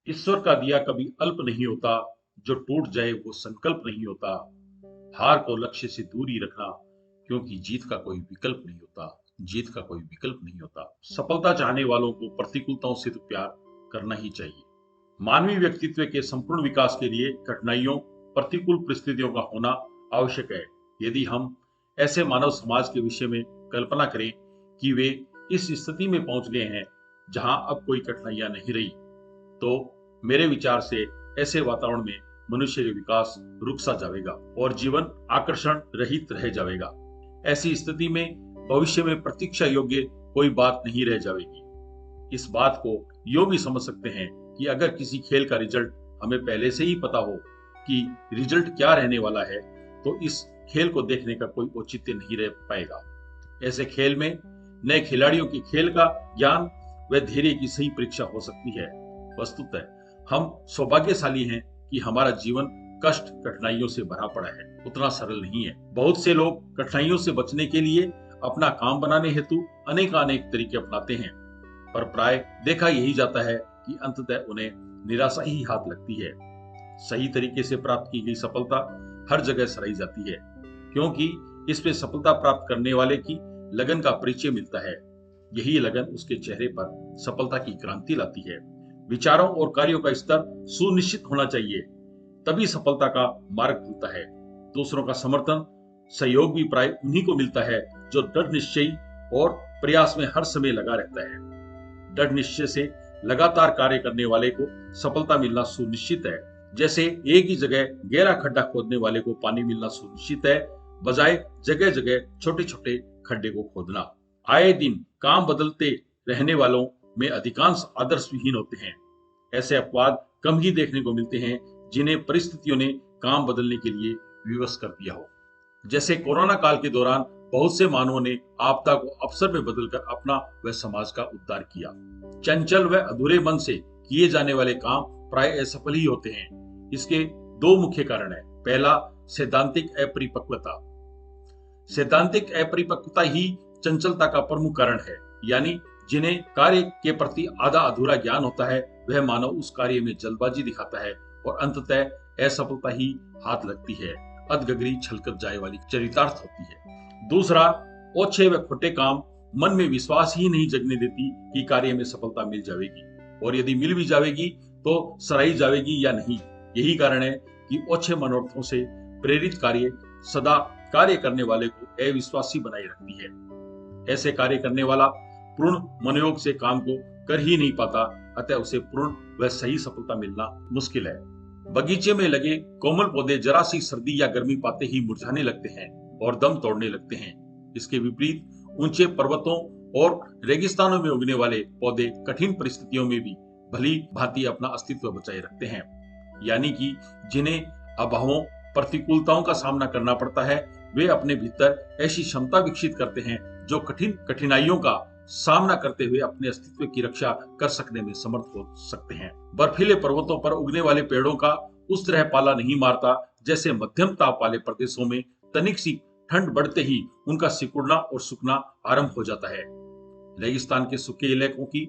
ईश्वर का दिया कभी अल्प नहीं होता, जो टूट जाए वो संकल्प नहीं होता। हार को लक्ष्य से दूर ही रखना, क्योंकि जीत का कोई विकल्प नहीं होता। जीत का कोई विकल्प नहीं होता। सफलता चाहने वालों को प्रतिकूलताओं से तो प्यार करना ही चाहिए। मानवीय व्यक्तित्व के संपूर्ण विकास के लिए कठिनाइयों, प्रतिकूल परिस्थितियों का होना आवश्यक है। यदि हम ऐसे मानव समाज के विषय में कल्पना करें कि वे इस स्थिति में पहुंच गए हैं जहां अब कोई कठिनाइयां नहीं रही, तो मेरे विचार से ऐसे वातावरण में मनुष्य का विकास रुक सा जाएगा और जीवन आकर्षण रहित रह जाएगा। ऐसी स्थिति में भविष्य में प्रतीक्षा योग्य कोई बात नहीं रह जाएगी। इस बात को यूं भी समझ सकते हैं कि अगर किसी खेल का रिजल्ट हमें पहले से ही पता हो कि रिजल्ट क्या रहने वाला है, तो इस खेल को देखने का कोई औचित्य नहीं रह पाएगा। ऐसे खेल में नए खिलाड़ियों की खेल का ज्ञान व धैर्य की सही परीक्षा हो सकती है। वस्तुतः हम सौभाग्यशाली हैं कि हमारा जीवन कष्ट कठिनाइयों से भरा पड़ा है, उतना सरल नहीं है। बहुत से लोग कठिनाइयों से बचने के लिए अपना काम बनाने हेतु अनेक तरीके अपनाते हैं, पर प्राय देखा यही जाता है कि अंततः उन्हें निराशा ही हाथ लगती है। सही तरीके से प्राप्त की गई सफलता हर जगह सराही जाती है, क्योंकि इसमें सफलता प्राप्त करने वाले की लगन का परिचय मिलता है। यही लगन उसके चेहरे पर सफलता की क्रांति लाती है। विचारों और कार्यों का स्तर सुनिश्चित होना चाहिए, तभी सफलता का मार्ग खुलता है। दूसरों का समर्थन सहयोग भी प्राय उन्हीं को मिलता है जो दृढ़ निश्चयी और प्रयास में हर समय लगा रहता है। दृढ़ निश्चय से लगातार कार्य करने वाले को सफलता मिलना सुनिश्चित है, जैसे एक ही जगह गहरा खड्डा खोदने वाले को पानी मिलना सुनिश्चित है, बजाय जगह जगह छोटे छोटे खड्डे को खोदना। आए दिन काम बदलते रहने वालों में अधिकांश आदर्श विहीन होते हैं। ऐसे अपवाद कम ही देखने को मिलते हैं जिन्हें परिस्थितियों ने काम बदलने के लिए विवश कर दिया हो। जैसे कोरोना काल के दौरान बहुत से मानवों ने आपदा को अवसर में बदलकर अपना व समाज का उद्धार किया। चंचल व अधूरे मन से किए जाने वाले काम प्राय असफल ही होते हैं। इसके दो मुख्य कारण हैं। पहला, सैद्धांतिक अपरिपक्वता। सैद्धांतिक अपरिपक्वता ही चंचलता का प्रमुख कारण है। यानी जिन्हें कार्य के प्रति आधा अधूरा ज्ञान होता है, वह मानव उस कार्य में जल्दबाजी दिखाता है और अंततः असफलता ही हाथ लगती है। अधगगरी छलकर जाए वाली चरितार्थ होती है। दूसरा, ओछे व खोटे काम मन में विश्वास ही नहीं जगने देती कि कार्य में सफलता मिल जाएगी, और यदि मिल भी जाएगी तो सराही जाएगी या नहीं। यही कारण है कि ओछे मनोरथों से प्रेरित कार्य सदा कार्य करने वाले को अविश्वासी बनाए रखती है। ऐसे कार्य करने वाला पूर्ण मनोयोग से काम को कर ही नहीं पाता, अतः उसे पूर्ण व सही सफलता मिलना मुश्किल है। बगीचे में लगे कोमल पौधे जरा सी सर्दी या गर्मी पाते ही मुरझाने लगते हैं और दम तोड़ने लगते हैं। इसके विपरीत ऊंचे पर्वतों और रेगिस्तानों में उगने वाले पौधे कठिन परिस्थितियों में भी भली भांति अपना अस्तित्व बचाए रखते हैं। यानी कि जिन्हें अभावों, प्रतिकूलताओं का सामना करना पड़ता है, वे अपने भीतर ऐसी क्षमता विकसित करते हैं जो कठिनाइयों का सामना करते हुए अपने अस्तित्व की रक्षा कर सकने में समर्थ हो सकते हैं। बर्फीले पर्वतों पर उगने वाले पेड़ों का उस तरह पाला नहीं मारता जैसे मध्यम ताप वाले प्रदेशों में तनिक सी ठंड बढ़ते ही उनका सिकुड़ना और सूखना आरंभ हो जाता है। रेगिस्तान के सूखे इलाकों की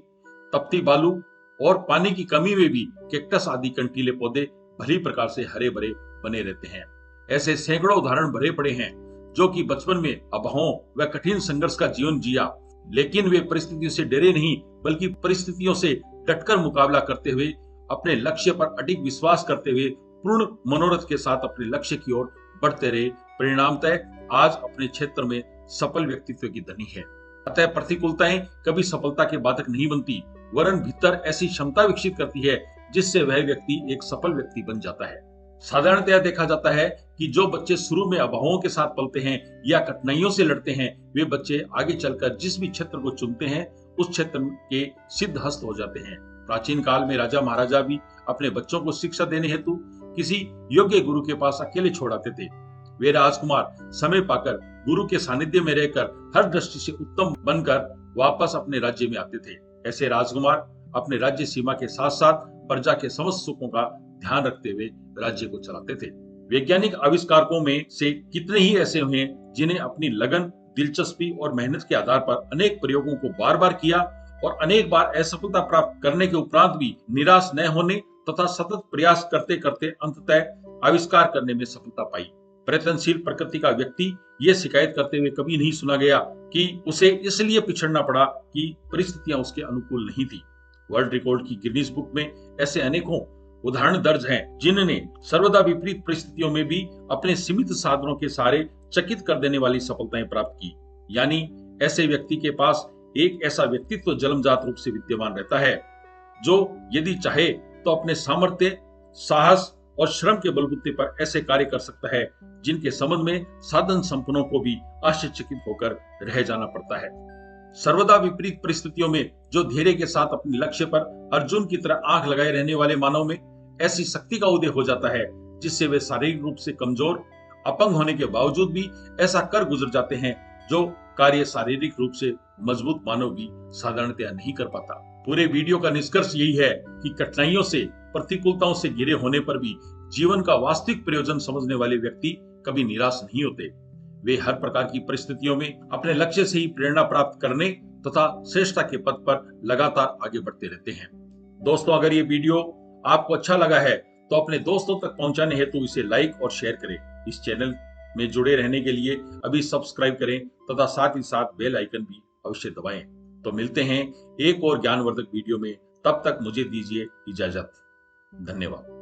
तपती बालू और पानी की कमी में भी कैक्टस आदि कंटीले पौधे भली प्रकार से हरे भरे बने रहते हैं। ऐसे सैकड़ों उदाहरण भरे पड़े हैं जो कि बचपन में अभावों व कठिन संघर्ष का जीवन जिया, लेकिन वे परिस्थितियों से डरे नहीं, बल्कि परिस्थितियों से डटकर मुकाबला करते हुए अपने लक्ष्य पर अडिग विश्वास करते हुए पूर्ण मनोरथ के साथ अपने लक्ष्य की ओर बढ़ते रहे। परिणामतः आज अपने क्षेत्र में सफल व्यक्तित्व की धनी है। अतः प्रतिकूलताएं कभी सफलता के बाधक नहीं बनती, वरन भीतर ऐसी क्षमता विकसित करती है जिससे वह व्यक्ति एक सफल व्यक्ति बन जाता है। साधारणतया देखा जाता है कि जो बच्चे शुरू में अभावों के साथ पलते हैं या कठिनाइयों से लड़ते हैं, वे बच्चे आगे चलकर जिस भी क्षेत्र को चुनते हैं उस क्षेत्र के सिद्धहस्त हो जाते हैं। प्राचीन काल में राजा महाराजा भी अपने बच्चों को शिक्षा देने हेतु किसी योग्य गुरु के पास अकेले छोड़ आते थे। वे राजकुमार समय पाकर गुरु के सानिध्य में रहकर हर दृष्टि से उत्तम बनकर वापस अपने राज्य में आते थे। ऐसे राजकुमार अपने राज्य सीमा के साथ साथ प्रजा के समस्त सुखों का ध्यान रखते हुए राज्य को चलाते थे। वैज्ञानिक आविष्कारकों में से कितने ही ऐसे हुए जिन्हें अपनी लगन, दिलचस्पी और मेहनत के आधार पर अनेक प्रयोगों को बार बार किया और अनेक बार असफलता प्राप्त करने के उपरांत भी निराश न होने तथा सतत प्रयास करते करते अंततः आविष्कार करने में सफलता पाई। प्रयत्नशील प्रकृति का व्यक्ति ये शिकायत करते हुए कभी नहीं सुना गया कि उसे इसलिए पिछड़ना पड़ा कि परिस्थितियां उसके अनुकूल नहीं थी। वर्ल्ड रिकॉर्ड की गिनीज बुक में ऐसे अनेकों उदाहरण दर्ज हैं जिन्होंने सर्वदा विपरीत परिस्थितियों में भी अपने सीमित साधनों के सहारे चकित कर देने वाली सफलताएं प्राप्त की। यानी ऐसे व्यक्ति के पास एक ऐसा व्यक्तित्व जन्मजात रूप से विद्यमान रहता है जो यदि चाहे तो अपने सामर्थ्य, साहस और श्रम के बलबूते पर ऐसे कार्य कर सकता है जिनके संबंध में साधन संपन्नों को भी आश्चर्यचकित होकर रह जाना पड़ता है। सर्वदा विपरीत परिस्थितियों में जो धैर्य के साथ अपने लक्ष्य पर अर्जुन की तरह आंख लगाए रहने वाले मानव में ऐसी शक्ति का उदय हो जाता है जिससे वे शारीरिक रूप से कमजोर, अपंग होने के बावजूद भी ऐसा कर गुजर जाते हैं जो कार्य शारीरिक रूप से मजबूत मानव भी साधारणतया नहीं कर पाता। पूरे वीडियो का निष्कर्ष यही है कि कठिनाइयों से, प्रतिकूलताओं से घिरे होने पर भी जीवन का वास्तविक प्रयोजन समझने वाले व्यक्ति कभी निराश नहीं होते। वे हर प्रकार की परिस्थितियों में अपने लक्ष्य से ही प्रेरणा प्राप्त करने तथा श्रेष्ठता के पथ पर लगातार आगे बढ़ते रहते हैं। दोस्तों, अगर ये वीडियो आपको अच्छा लगा है तो अपने दोस्तों तक पहुंचाने हेतु इसे लाइक और शेयर करें। इस चैनल में जुड़े रहने के लिए अभी सब्सक्राइब करें तथा साथ ही साथ बेल आइकन भी अवश्य दबाएं। तो मिलते हैं एक और ज्ञानवर्धक वीडियो में, तब तक मुझे दीजिए इजाजत। धन्यवाद।